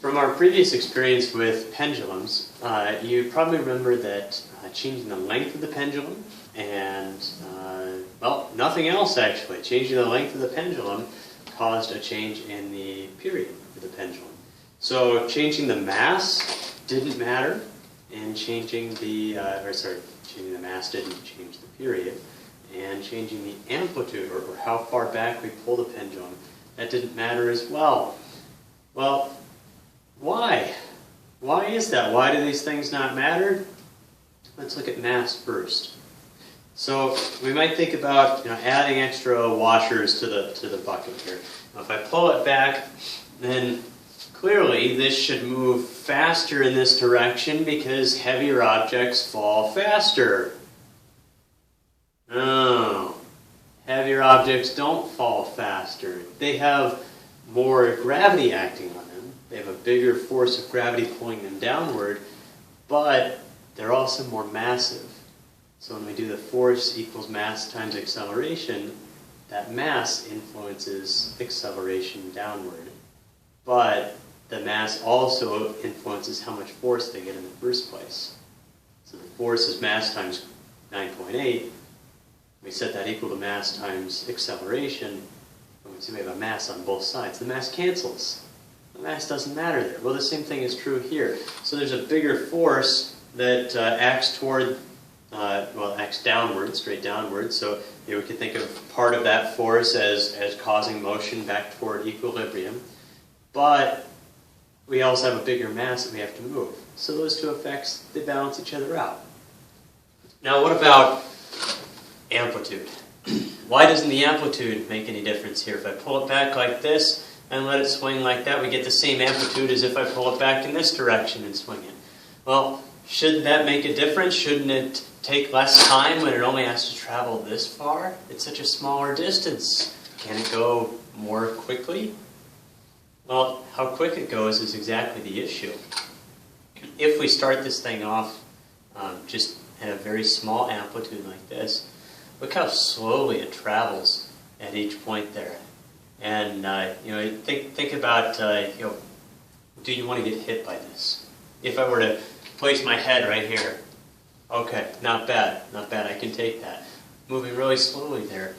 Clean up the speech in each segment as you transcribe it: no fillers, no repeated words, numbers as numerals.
From our previous experience with pendulums, you probably remember that changing the length of the pendulum and, well, nothing else actually. Changing the length of the pendulum caused a change in the period of the pendulum. So changing the mass didn't matter, and changing the mass didn't change the period, and changing the amplitude, or how far back we pull the pendulum, that didn't matter as well. Well, why? Why is that? Why do these things not matter? Let's look at mass first. So we might think about adding extra washers to the bucket here. Now, if I pull it back, then clearly this should move faster in this direction because heavier objects fall faster. No, heavier objects don't fall faster. They have more gravity acting on them. They have a bigger force of gravity pulling them downward, but they're also more massive. So when we do the force equals mass times acceleration, that mass influences acceleration downward. But the mass also influences how much force they get in the first place. So the force is mass times 9.8. We set that equal to mass times acceleration, and we see we have a mass on both sides. The mass cancels. The mass doesn't matter there. Well, the same thing is true here. So there's a bigger force that acts toward, acts downward, straight downward. So we could think of part of that force as causing motion back toward equilibrium. But we also have a bigger mass that we have to move. So those two effects, they balance each other out. Now what about amplitude? Why doesn't the amplitude make any difference here? If I pull it back like this and let it swing like that, we get the same amplitude as if I pull it back in this direction and swing it. Well, shouldn't that make a difference? Shouldn't it take less time when it only has to travel this far? It's such a smaller distance. Can it go more quickly? Well, how quick it goes is exactly the issue. If we start this thing off just at a very small amplitude like this, look how slowly it travels at each point there. And think about do you want to get hit by this? If I were to place my head right here, okay, not bad, I can take that. Moving really slowly there.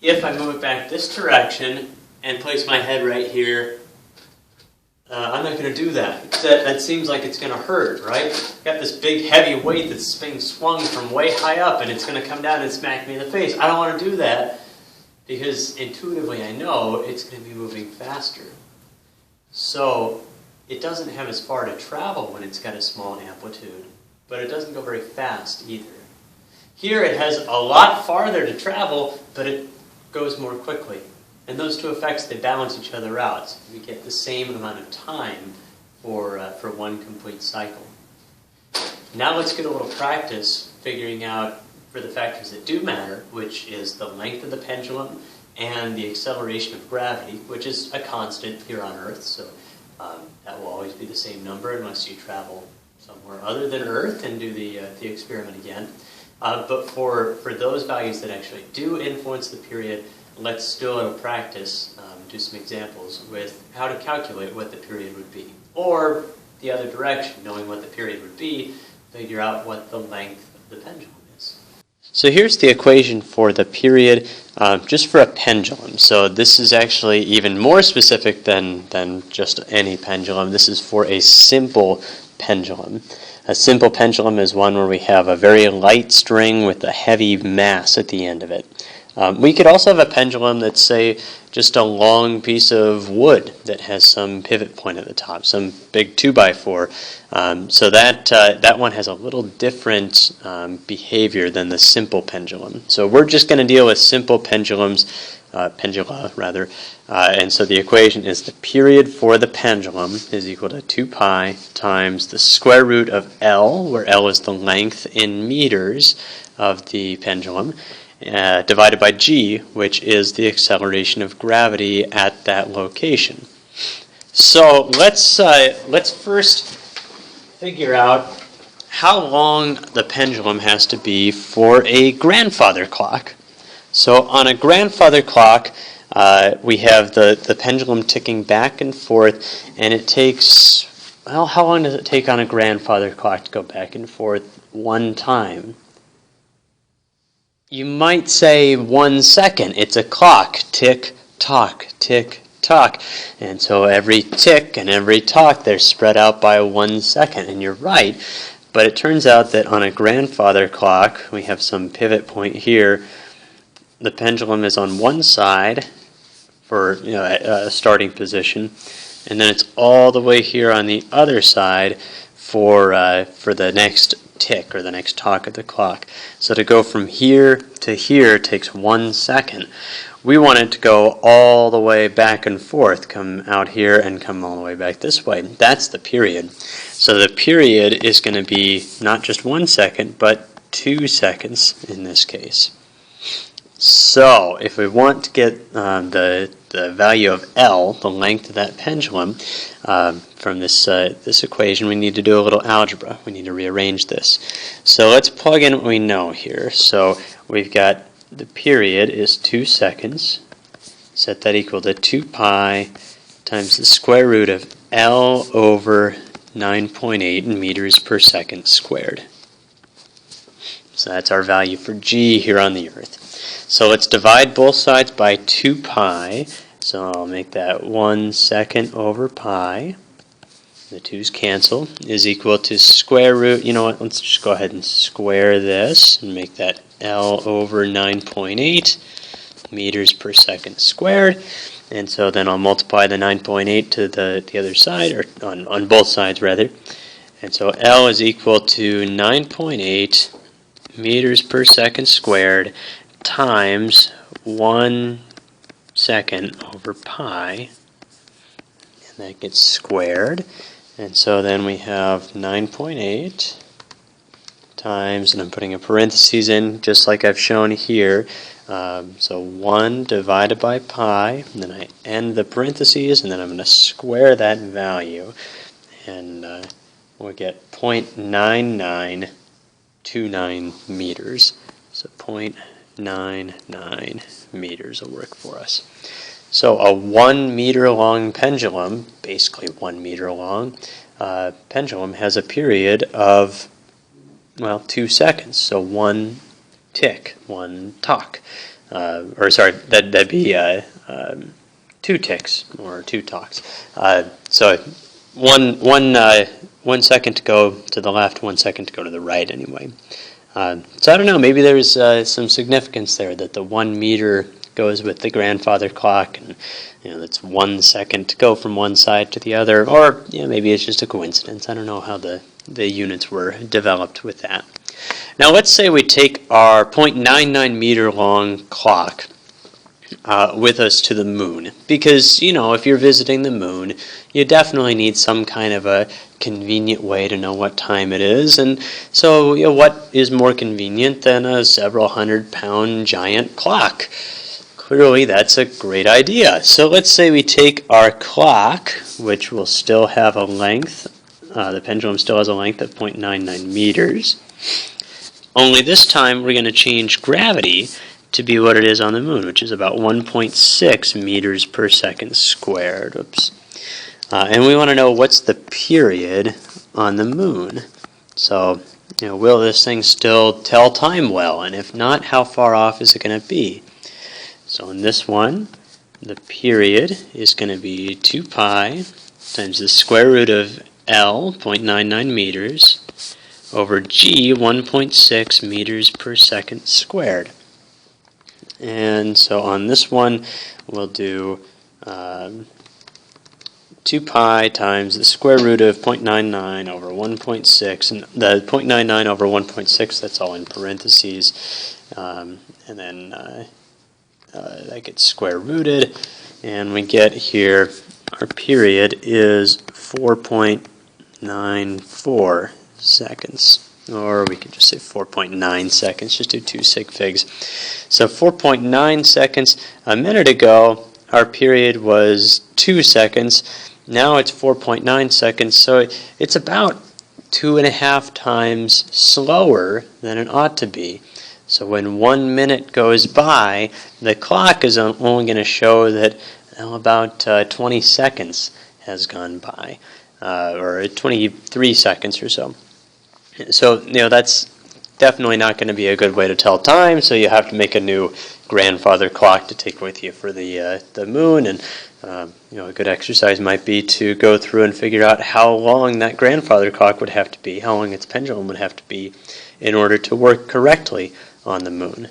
If I move it back this direction and place my head right here, I'm not going to do that. That seems like it's going to hurt, right? Got this big heavy weight that's being swung from way high up, and it's going to come down and smack me in the face. I don't want to do that because intuitively I know it's going to be moving faster. So it doesn't have as far to travel when it's got a small amplitude, but it doesn't go very fast either. Here it has a lot farther to travel, but it goes more quickly. And those two effects, they balance each other out. So we get the same amount of time for one complete cycle. Now let's get a little practice figuring out for the factors that do matter, which is the length of the pendulum and the acceleration of gravity, which is a constant here on Earth. So that will always be the same number unless you travel somewhere other than Earth and do the experiment again. But for those values that actually do influence the period, let's do a little practice, do some examples with how to calculate what the period would be. Or the other direction, knowing what the period would be, figure out what the length of the pendulum is. So here's the equation for the period just for a pendulum. So this is actually even more specific than just any pendulum. This is for a simple pendulum. A simple pendulum is one where we have a very light string with a heavy mass at the end of it. We could also have a pendulum that's, say, just a long piece of wood that has some pivot point at the top, some big 2x4. So that one has a little different behavior than the simple pendulum. So we're just going to deal with simple pendulums, pendula rather. And so the equation is the period for the pendulum is equal to 2 pi times the square root of L, where L is the length in meters of the pendulum, divided by g, which is the acceleration of gravity at that location. So let's first figure out how long the pendulum has to be for a grandfather clock. So on a grandfather clock, we have the pendulum ticking back and forth, and it takes, well, how long does it take on a grandfather clock to go back and forth one time? You might say 1 second. It's a clock. Tick, tock, tick, tock. And so every tick and every tock, they're spread out by 1 second. And you're right. But it turns out that on a grandfather clock, we have some pivot point here. The pendulum is on one side for a starting position, and then it's all the way here on the other side for the next tick or the next tock of the clock. So to go from here to here takes 1 second. We want it to go all the way back and forth, come out here and come all the way back this way. That's the period. So the period is going to be not just 1 second, but 2 seconds in this case. So if we want to get the value of L, the length of that pendulum, from this equation, we need to do a little algebra. We need to rearrange this. So let's plug in what we know here. So we've got the period is 2 seconds. Set that equal to 2 pi times the square root of L over 9.8 meters per second squared. So that's our value for G here on the Earth. So let's divide both sides by 2 pi. So I'll make that 1 second over pi. The 2's cancel, is equal to square root. You know what? Let's just go ahead and square this and make that L over 9.8 meters per second squared. And so then I'll multiply the 9.8 to the other side, or on both sides rather. And so L is equal to 9.8 meters per second squared times 1 second over pi, and that gets squared. And so then we have 9.8 times, and I'm putting a parentheses in just like I've shown here. So 1 divided by pi, and then I end the parentheses, and then I'm going to square that value, and we'll get 0.9929 meters. So 0.99 meters will work for us. So a 1 meter long pendulum, basically 1 meter long, pendulum has a period of, well, 2 seconds. So 1 tick, 1 tock. That'd be 2 ticks or 2 tocks. So one second to go to the left, 1 second to go to the right anyway. So I don't know, maybe there's some significance there that the 1 meter goes with the grandfather clock, and that's 1 second to go from one side to the other, or maybe it's just a coincidence. I don't know how the units were developed with that. Now let's say we take our 0.99 meter long clock with us to the moon, because if you're visiting the moon, you definitely need some kind of a convenient way to know what time it is. And so what is more convenient than a several 100-pound giant clock? Clearly that's a great idea. So let's say we take our clock, which will still have a length, the pendulum still has a length of 0.99 meters, only this time we're going to change gravity to be what it is on the moon, which is about 1.6 meters per second squared. Oops. And we want to know what's the period on the moon. So, will this thing still tell time well? And if not, how far off is it going to be? So in this one, the period is going to be 2 pi times the square root of L, 0.99 meters, over G, 1.6 meters per second squared. And so on this one, we'll do 2 pi times the square root of 0.99 over 1.6, and the 0.99 over 1.6, that's all in parentheses, and then that gets square rooted, and we get here our period is 4.94 seconds. Or we could just say 4.9 seconds, just do 2 sig figs. So 4.9 seconds. A minute ago, our period was 2 seconds. Now it's 4.9 seconds, so it's about 2.5 times slower than it ought to be. So when 1 minute goes by, the clock is only going to show that about 20 seconds has gone by, or 23 seconds or so. So, that's definitely not going to be a good way to tell time, so you have to make a new grandfather clock to take with you for the moon. And a good exercise might be to go through and figure out how long that grandfather clock would have to be, how long its pendulum would have to be in order to work correctly on the moon.